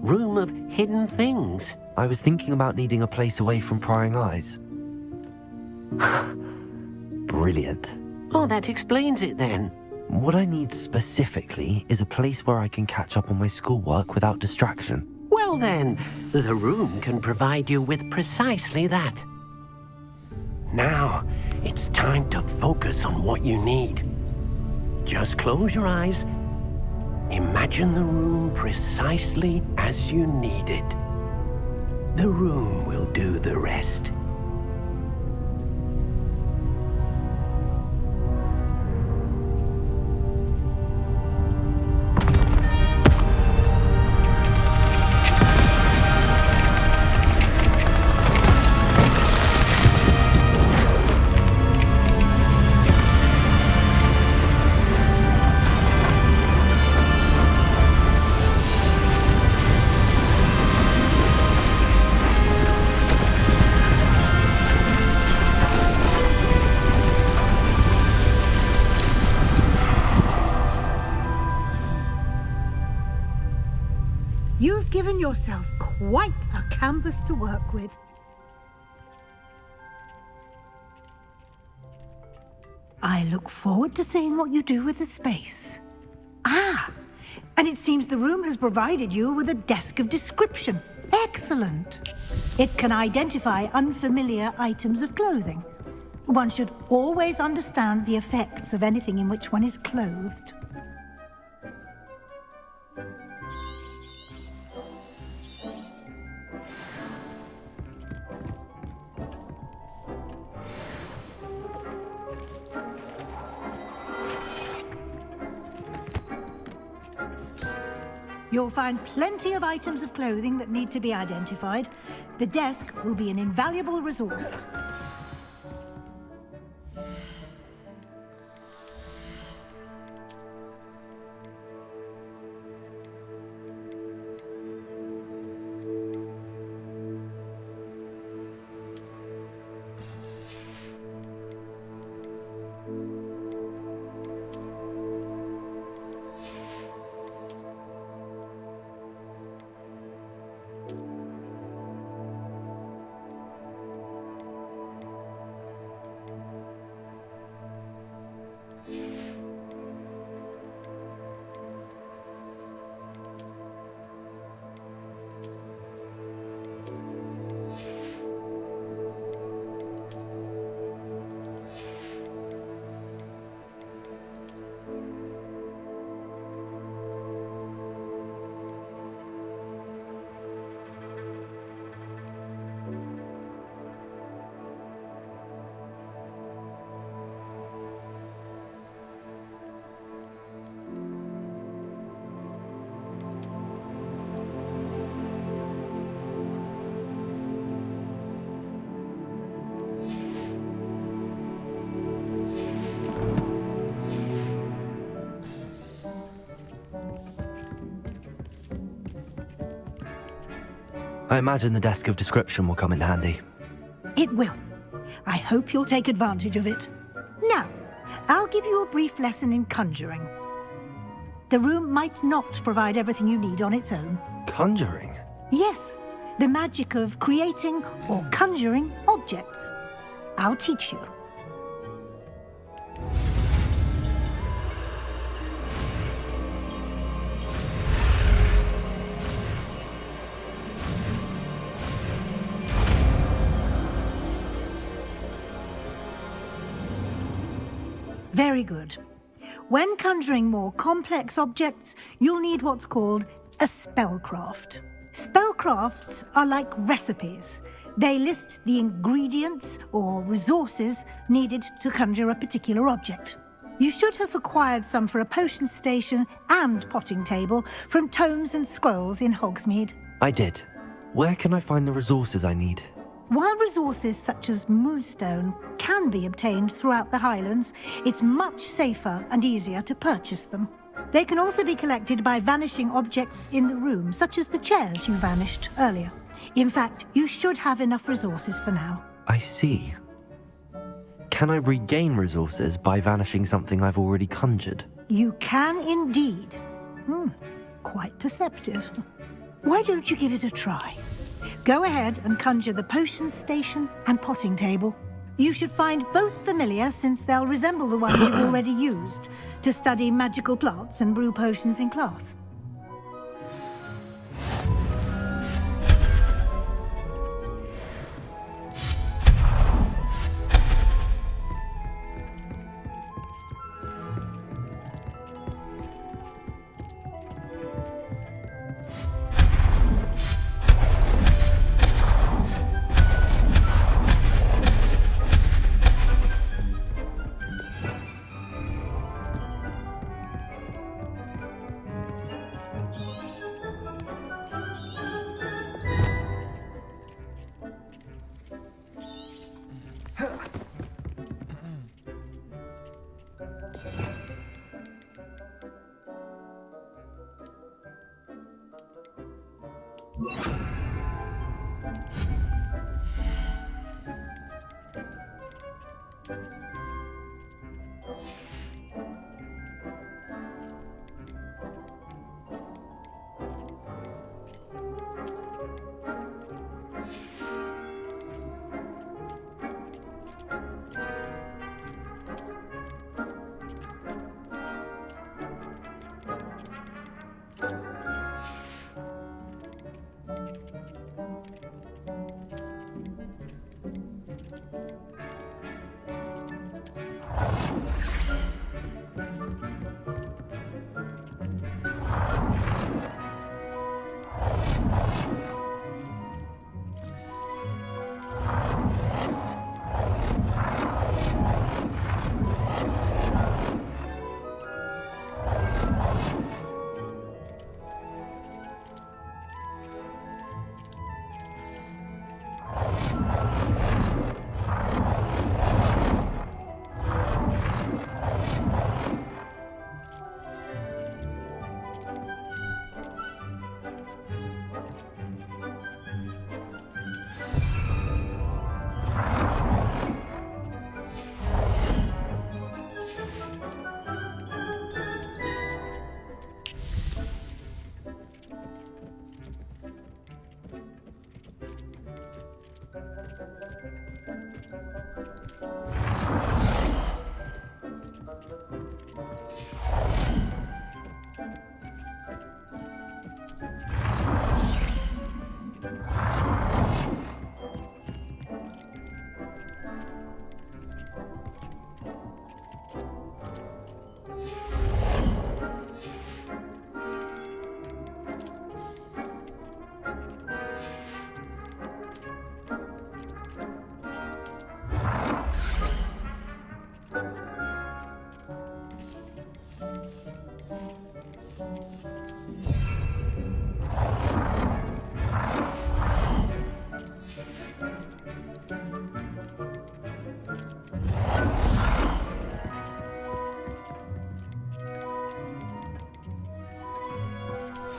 Room of hidden things. I was thinking about needing a place away from prying eyes. Brilliant. Oh, that explains it then. What I need specifically is a place where I can catch up on my schoolwork without distraction. Well then, the room can provide you with precisely that. Now, it's time to focus on what you need. Just close your eyes. Imagine the room precisely as you need it. The room will do the rest. You've given yourself quite a canvas to work with. I look forward to seeing what you do with the space. Ah, and it seems the room has provided you with a desk of description. Excellent. It can identify unfamiliar items of clothing. One should always understand the effects of anything in which one is clothed. You'll find plenty of items of clothing that need to be identified. The desk will be an invaluable resource. I imagine the desk of description will come in handy. It will. I hope you'll take advantage of it. Now, I'll give you a brief lesson in conjuring. The room might not provide everything you need on its own. Conjuring? Yes, the magic of creating or conjuring objects. I'll teach you. Very good. When conjuring more complex objects, you'll need what's called a spellcraft. Spellcrafts are like recipes. They list the ingredients or resources needed to conjure a particular object. You should have acquired some for a potion station and potting table from tomes and scrolls in Hogsmeade. I did. Where can I find the resources I need? While resources such as moonstone can be obtained throughout the Highlands, it's much safer and easier to purchase them. They can also be collected by vanishing objects in the room, such as the chairs you vanished earlier. In fact, you should have enough resources for now. I see. Can I regain resources by vanishing something I've already conjured? You can indeed. Quite perceptive. Why don't you give it a try? Go ahead and conjure the potion station and potting table. You should find both familiar, since they'll resemble the ones you've already used to study magical plants and brew potions in class.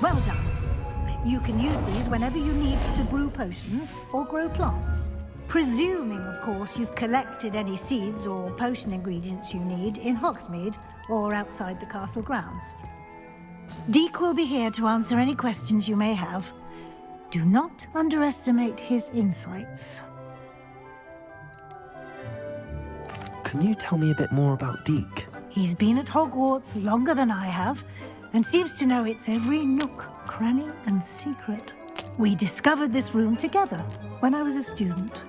Well done. You can use these whenever you need to brew potions or grow plants. Presuming, of course, you've collected any seeds or potion ingredients you need in Hogsmeade or outside the castle grounds. Deek will be here to answer any questions you may have. Do not underestimate his insights. Can you tell me a bit more about Deek? He's been at Hogwarts longer than I have, and seems to know its every nook, cranny, and secret. We discovered this room together when I was a student.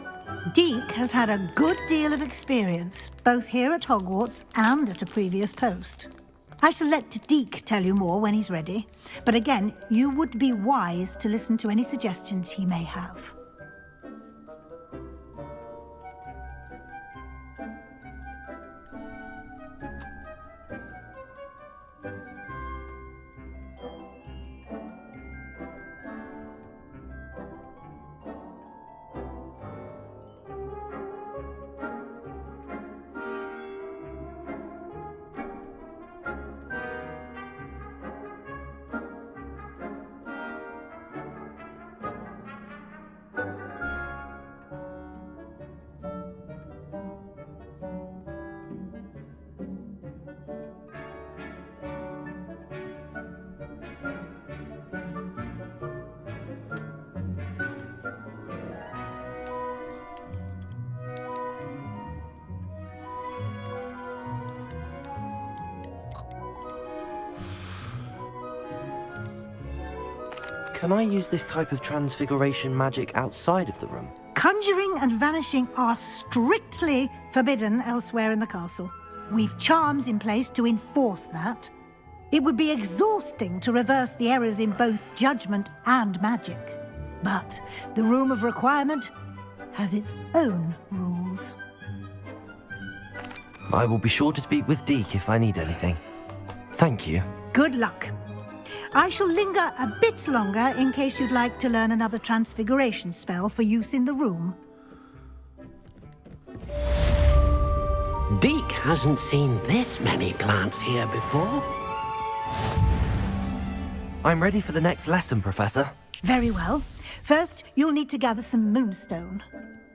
Deek has had a good deal of experience, both here at Hogwarts and at a previous post. I shall let Deek tell you more when he's ready, but again, you would be wise to listen to any suggestions he may have. Can I use this type of transfiguration magic outside of the room? Conjuring and vanishing are strictly forbidden elsewhere in the castle. We've charms in place to enforce that. It would be exhausting to reverse the errors in both judgment and magic. But the Room of Requirement has its own rules. I will be sure to speak with Deke if I need anything. Thank you. Good luck. I shall linger a bit longer in case you'd like to learn another transfiguration spell for use in the room. Deke hasn't seen this many plants here before. I'm ready for the next lesson, Professor. Very well. First, you'll need to gather some moonstone.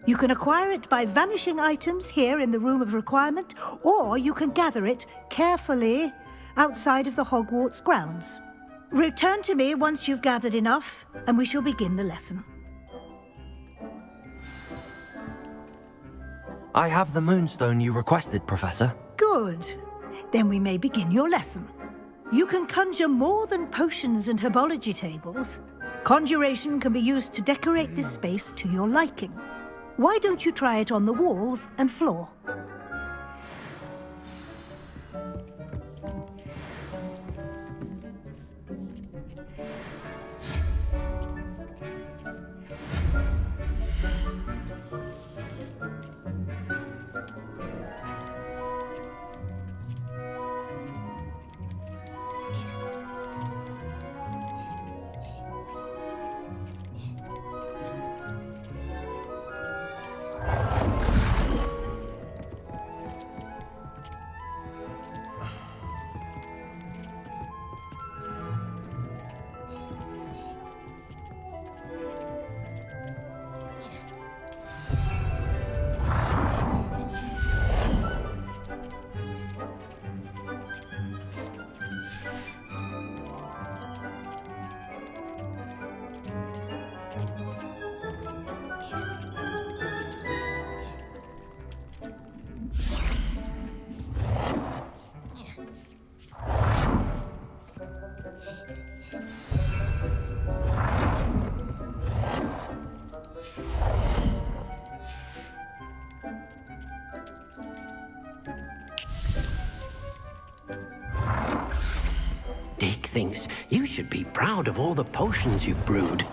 You can acquire it by vanishing items here in the Room of Requirement, or you can gather it carefully outside of the Hogwarts grounds. Return to me once you've gathered enough, and we shall begin the lesson. I have the moonstone you requested, Professor. Good. Then we may begin your lesson. You can conjure more than potions and herbology tables. Conjuration can be used to decorate this space to your liking. Why don't you try it on the walls and floor? Deke thinks you should be proud of all the potions you've brewed.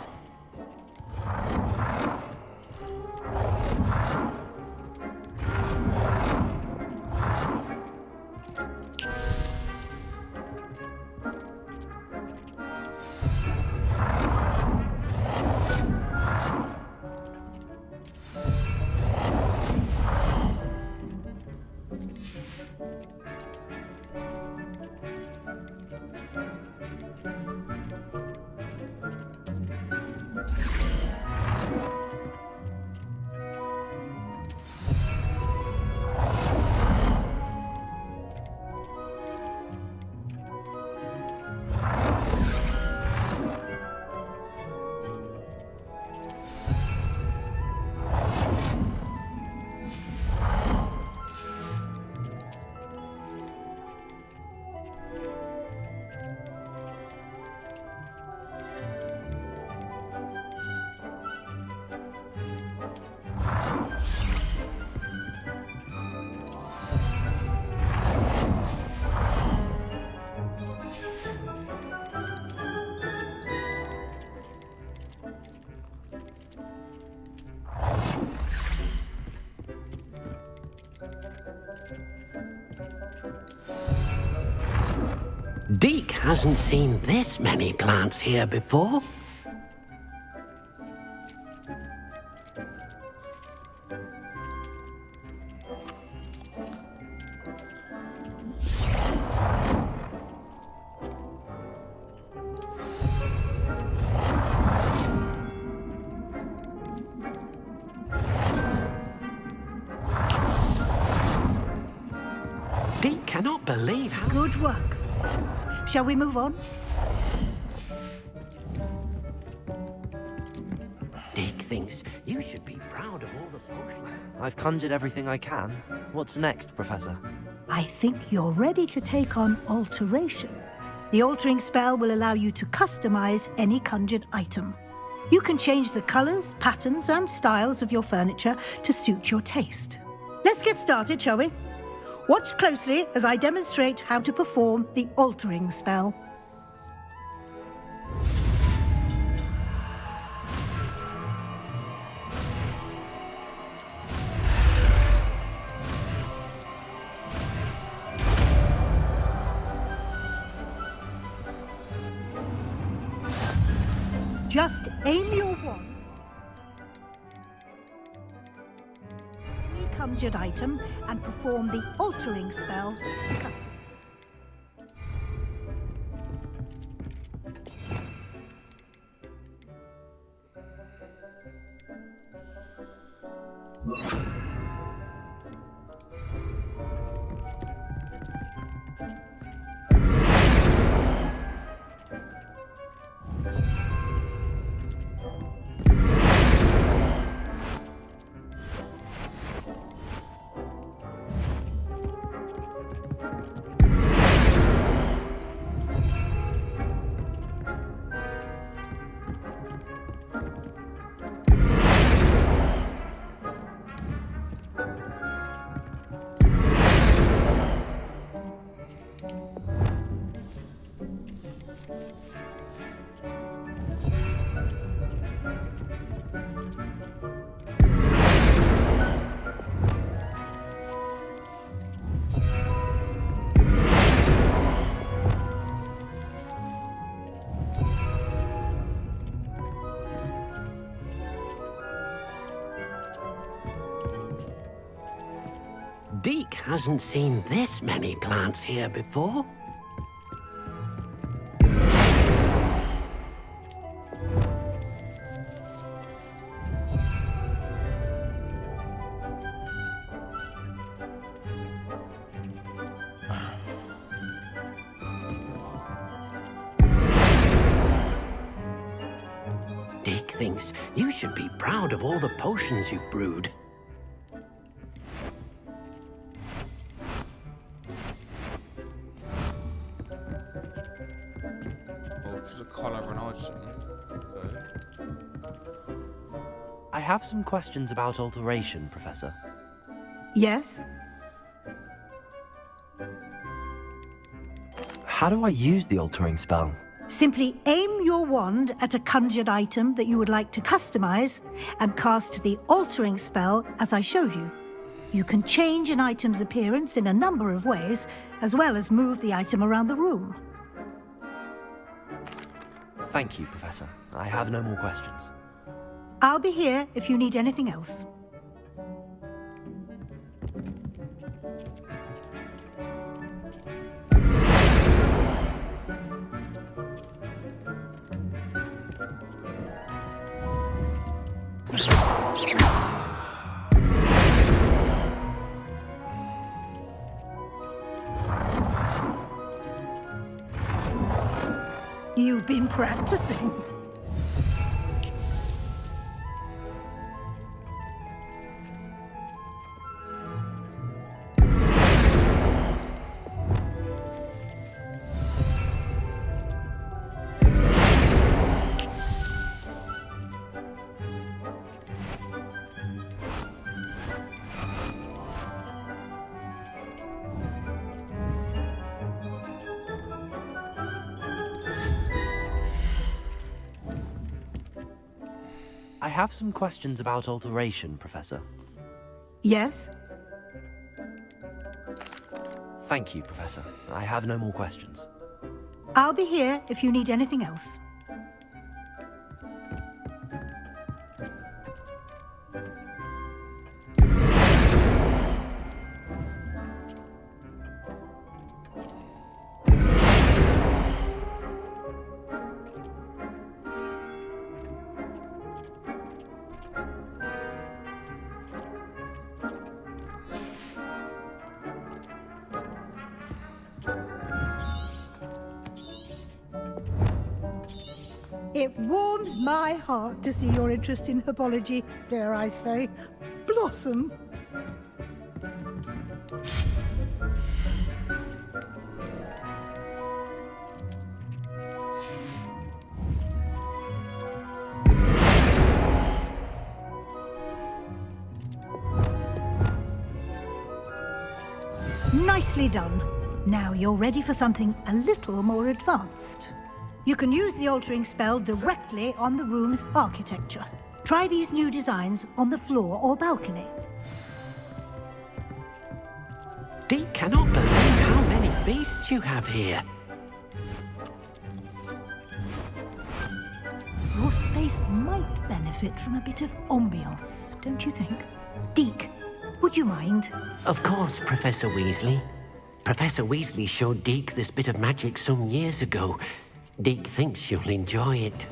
Deke hasn't seen this many plants here before. Deke cannot believe how... Good work. Shall we move on? Deke thinks you should be proud of all the potions. I've conjured everything I can. What's next, Professor? I think you're ready to take on alteration. The altering spell will allow you to customize any conjured item. You can change the colors, patterns, and styles of your furniture to suit your taste. Let's get started, shall we? Watch closely as I demonstrate how to perform the altering spell. Just aim your wand at any conjured item and perform the altering spell to custom. Deke hasn't seen this many plants here before. Deke thinks you should be proud of all the potions you've brewed. I have some questions about alteration, Professor. Yes? How do I use the altering spell? Simply aim your wand at a conjured item that you would like to customize and cast the altering spell as I showed you. You can change an item's appearance in a number of ways, as well as move the item around the room. Thank you, Professor. I have no more questions. I'll be here if you need anything else. You've been practicing. I have some questions about alteration, Professor. Yes? Thank you, Professor. I have no more questions. I'll be here if you need anything else. It warms my heart to see your interest in herbology, dare I say, blossom. Nicely done. Now you're ready for something a little more advanced. You can use the altering spell directly on the room's architecture. Try these new designs on the floor or balcony. Deek cannot believe how many beasts you have here. Your space might benefit from a bit of ambiance, don't you think? Deek, would you mind? Of course, Professor Weasley. Professor Weasley showed Deek this bit of magic some years ago. Deek thinks you'll enjoy it.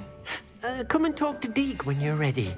Come and talk to Deek when you're ready.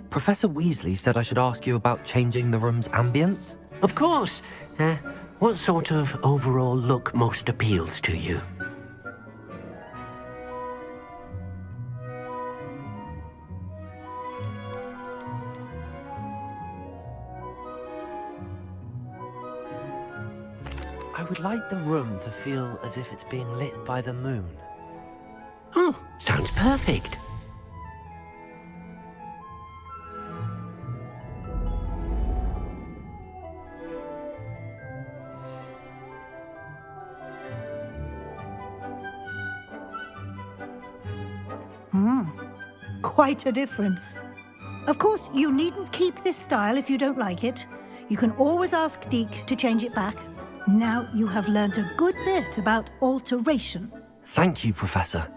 Professor Weasley said I should ask you about changing the room's ambience. Of course. What sort of overall look most appeals to you? I would like the room to feel as if it's being lit by the moon. Oh, sounds perfect. Quite a difference. Of course, you needn't keep this style if you don't like it. You can always ask Deek to change it back. Now you have learnt a good bit about alteration. Thank you, Professor.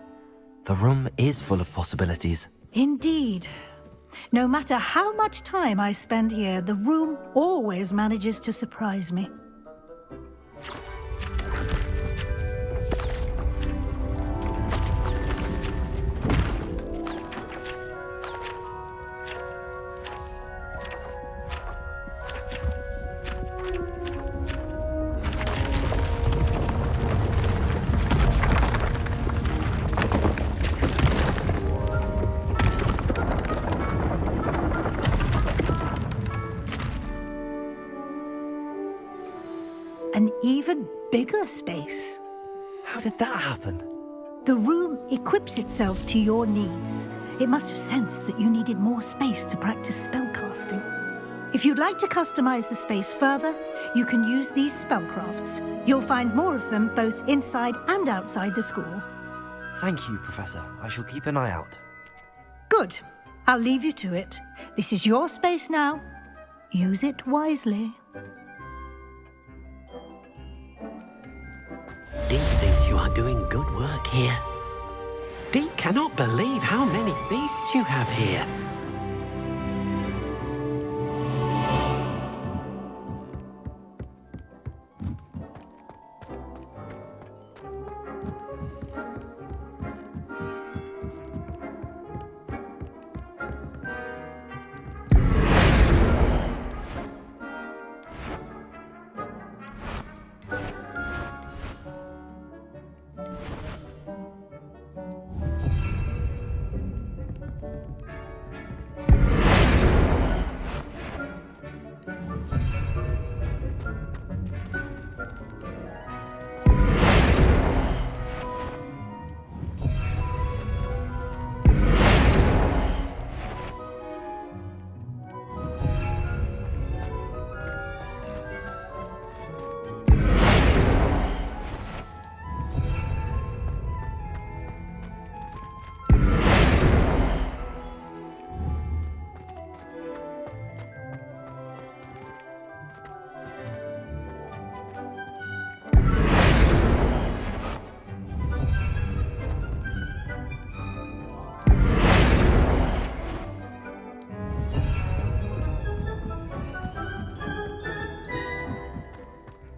The room is full of possibilities. Indeed. No matter how much time I spend here, the room always manages to surprise me. An even bigger space. How did that happen? The room equips itself to your needs. It must have sensed that you needed more space to practice spellcasting. If you'd like to customize the space further, you can use these spellcrafts. You'll find more of them both inside and outside the school. Thank you, Professor. I shall keep an eye out. Good. I'll leave you to it. This is your space now. Use it wisely. Deek thinks you are doing good work here. Deek cannot believe how many beasts you have here.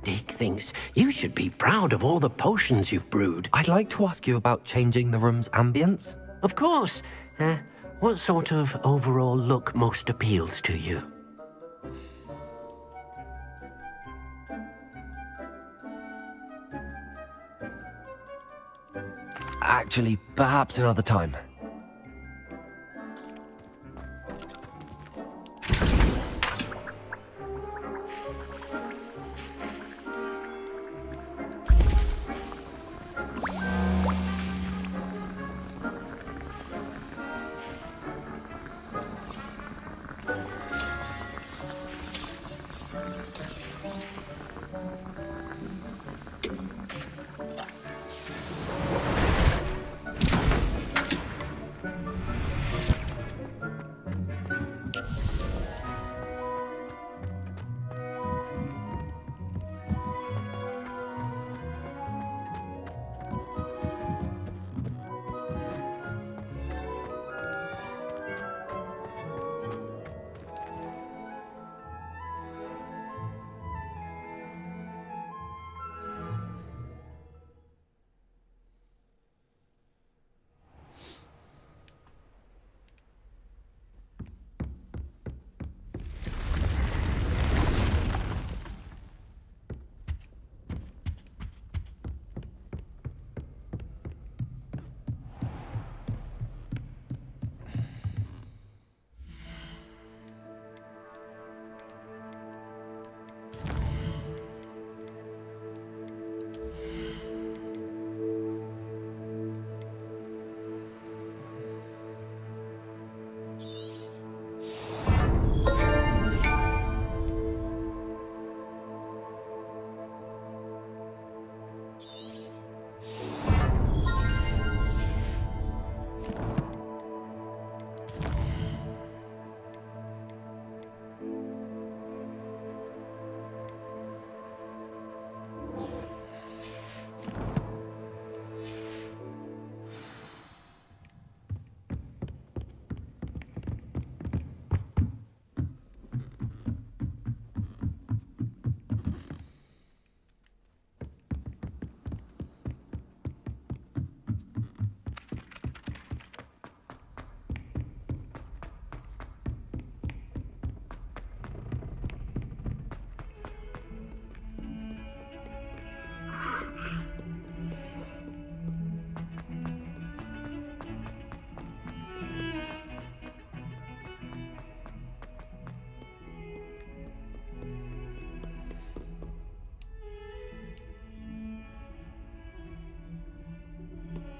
Deek thinks you should be proud of all the potions you've brewed. I'd like to ask you about changing the room's ambience. Of course. What sort of overall look most appeals to you? Actually, perhaps another time.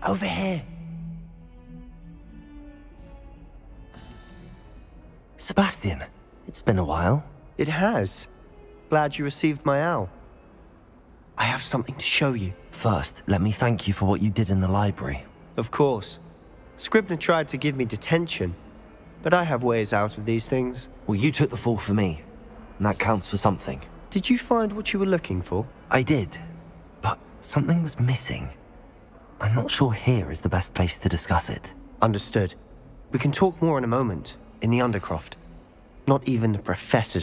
Over here. Sebastian, it's been a while. It has. Glad you received my owl. I have something to show you. First, let me thank you for what you did in the library. Of course. Scribner tried to give me detention, but I have ways out of these things. Well, you took the fall for me, and that counts for something. Did you find what you were looking for? I did, but something was missing. I'm not sure here is the best place to discuss it. Understood. We can talk more in a moment, in the Undercroft. Not even the professors